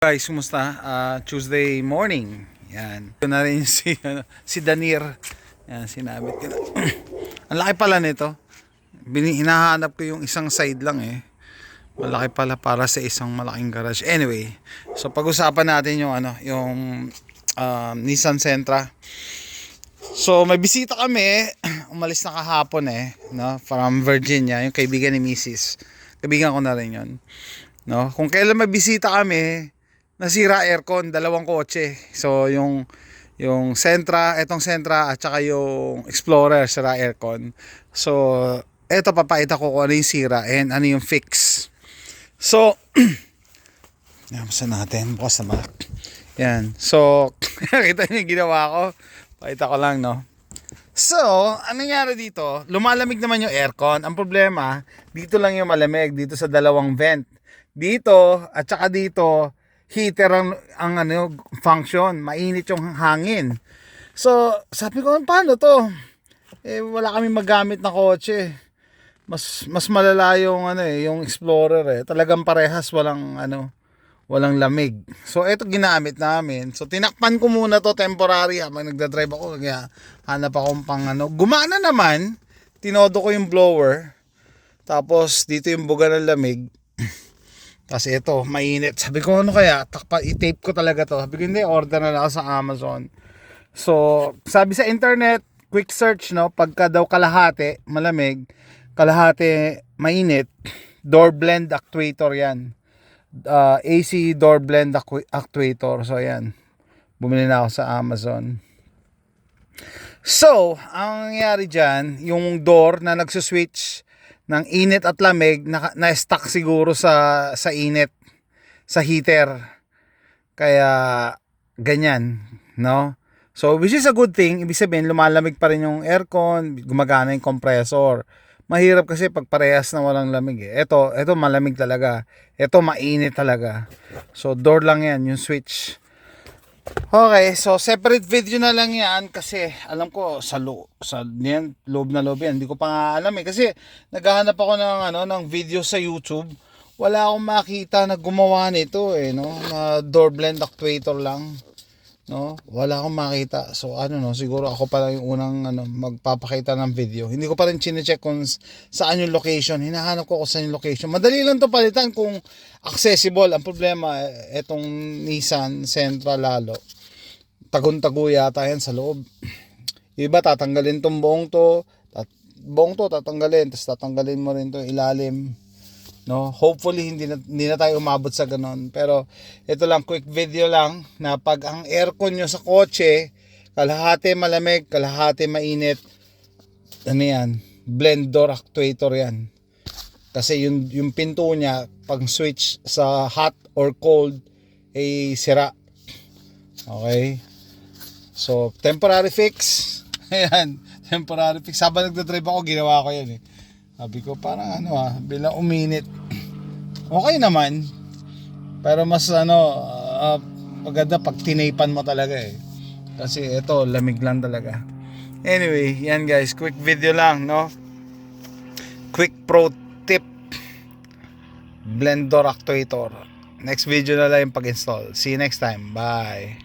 Guys, kumusta? Tuesday morning. Yan. Ito na rin si Danir. Yan, sinabit ko na. Ang laki pala nito. Hinahanap ko yung isang side lang eh. Malaki pala para sa isang malaking garage. Anyway, so pag-usapan natin yung Nissan Sentra. So may bisita kami. Umalis na kahapon no? From Virginia, yung kaibigan ni Mrs. Kaibigan ko na rin yun. No? Kung kailan may bisita kami, nasira aircon, dalawang kotse. So yung Sentra, etong Sentra at saka yung Explorer sira aircon. So eto papakita ko kung ano yung sira and ano yung fix. So nabasa natin, bukas na ba? Yan. So kita niyo yung ginawa ko. Pakita ko lang, no. So, anong nangyari dito? Lumalamig naman yung aircon. Ang problema, dito lang yung malamig, dito sa dalawang vent. Dito at saka dito heater ang function, mainit yung hangin. So sabi ko, paano to? Wala kami magamit na kotse. Mas malala yung yung Explorer Talagang parehas walang lamig. So ito ginamit namin. So tinakpan ko muna to temporary habang nagda-drive ako, kaya hanap akong pang Gumana naman. Tinodo ko yung blower. Tapos dito yung buga ng lamig. Kasi ito, mainit. Sabi ko, kaya? I-tape ko talaga to. Sabi ko, hindi, order na lang ako sa Amazon. So, sabi sa internet, quick search, no? Pagka daw kalahati, malamig, kalahati, mainit, door blend actuator yan. AC door blend actuator. So, yan. Bumili na ako sa Amazon. So, ang nangyari dyan, yung door na nagsuswitch ng init at lamig na-stuck siguro sa init, sa heater. Kaya ganyan, no? So which is a good thing. Ibig sabihin lumalamig pa rin yung aircon, gumagana yung compressor. Mahirap kasi pag parehas na walang lamig Ito malamig talaga. Ito mainit talaga. So door lang yan, yung switch. Okay, so separate video na lang yan kasi alam ko sa loob na loob yan. Hindi ko pa nga alam kasi naghahanap ako ng video sa YouTube. Wala akong makita na gumawa nito no, na door blend actuator lang, no? Wala akong makita. So siguro ako pa lang yung unang magpapakita ng video. Hindi ko pa rin chine-check kung saan yung location. Hinahanap ko kung saan yung location. Madali lang to palitan kung accessible. Ang problema etong Nissan Sentra lalo. Tagun-tago yata yan sa loob. Iba tatanggalin tong buong to tatanggalin, tapos tatanggalin mo rin to ilalim, no? Hopefully hindi na tayo umabot sa ganon. Pero ito lang, quick video lang na pag ang aircon nyo sa kotse kalahati malamig, kalahati mainit, yan, blend door actuator yan. Kasi yung pinto niya pag switch sa hot or cold sira. Okay, so temporary fix. Ayan, temporary fix. Habang nagdadrive ako, ginawa ko yan Sabi ko, parang bilang uminit. Okay naman. Pero mas maganda pag tinaypan mo talaga Kasi ito, lamig lang talaga. Anyway, yan guys, quick video lang, no? Quick pro tip. Blend door actuator. Next video na lang yung pag-install. See you next time. Bye.